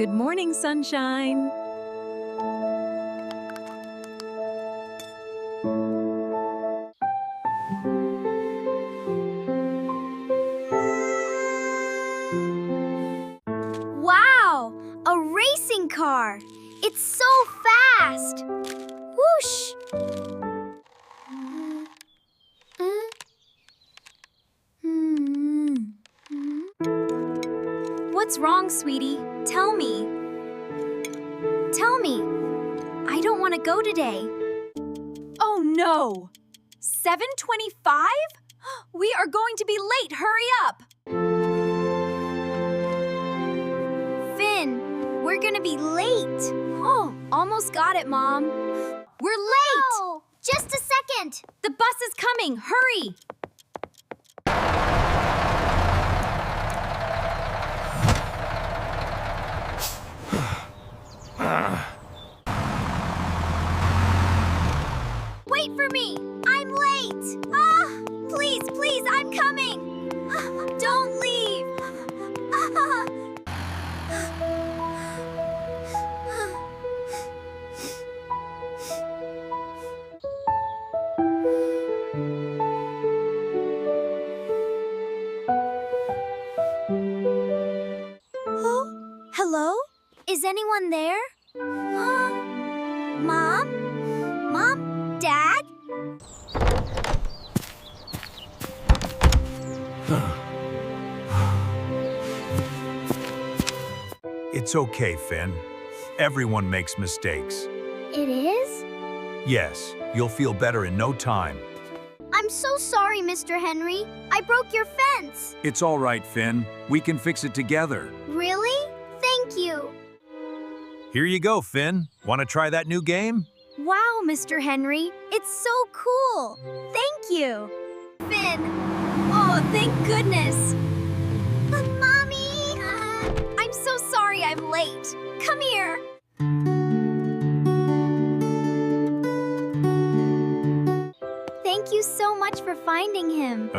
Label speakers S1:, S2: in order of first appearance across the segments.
S1: Good morning, sunshine.
S2: Wow! A racing car! It's so fast! Whoosh!
S1: What's wrong, sweetie? Tell me.
S2: Tell me. I don't want to go today.
S1: Oh no! 7:25? We are going to be late. Hurry up!
S2: Finn, we're gonna be late. Oh, almost got it, Mom. We're late!
S3: Oh, just a second.
S1: The bus is coming. Hurry!
S2: Wait for me! I'm late! Ah! Please, please, I'm coming! Don't leave! Hello? Is anyone there? Mom? Mom? Dad?
S4: It's okay, Finn. Everyone makes mistakes.
S2: It is?
S4: Yes, you'll feel better in no time.
S2: I'm so sorry, Mr. Henry. I broke your fence.
S4: It's all right, Finn. We can fix it together.
S2: Really? Thank you.
S4: Here you go, Finn. Want to try that new game?
S2: Wow, Mr. Henry. It's so cool. Thank you. Finn. Oh, thank goodness. Mommy! I'm so sorry I'm late. Come here. Thank you so much for finding him.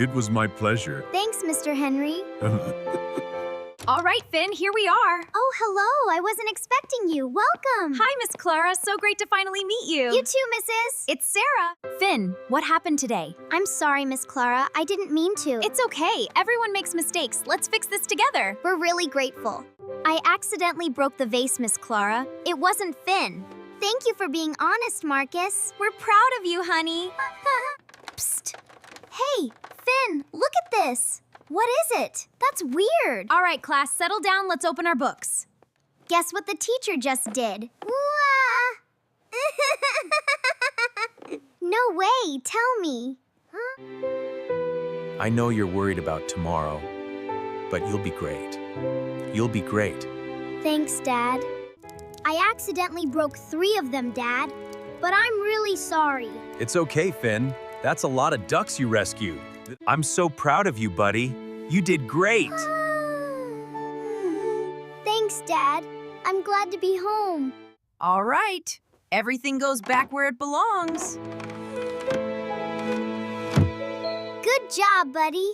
S4: It was my pleasure.
S2: Thanks, Mr. Henry.
S1: All right, Finn, here we are.
S2: Oh, hello. I wasn't expecting you. Welcome.
S1: Hi, Miss Clara. So great to finally meet you.
S2: You too, Mrs.
S1: It's Sarah. Finn, what happened today?
S2: I'm sorry, Miss Clara. I didn't mean to.
S1: It's okay. Everyone makes mistakes. Let's fix this together.
S2: We're really grateful. I accidentally broke the vase, Miss Clara. It wasn't Finn. Thank you for being honest, Marcus.
S1: We're proud of you, honey.
S2: Psst. Hey, Finn, look at this. What is it? That's weird.
S1: All right, class, settle down. Let's open our books.
S2: Guess what the teacher just did? No way, tell me.
S4: I know you're worried about tomorrow, but you'll be great. You'll be great.
S2: Thanks, Dad. I accidentally broke 3 of them, Dad. But I'm really sorry.
S4: It's okay, Finn. That's a lot of ducks you rescued. I'm so proud of you, buddy. You did great.
S2: Thanks, Dad. I'm glad to be home.
S1: All right. Everything goes back where it belongs.
S2: Good job, buddy.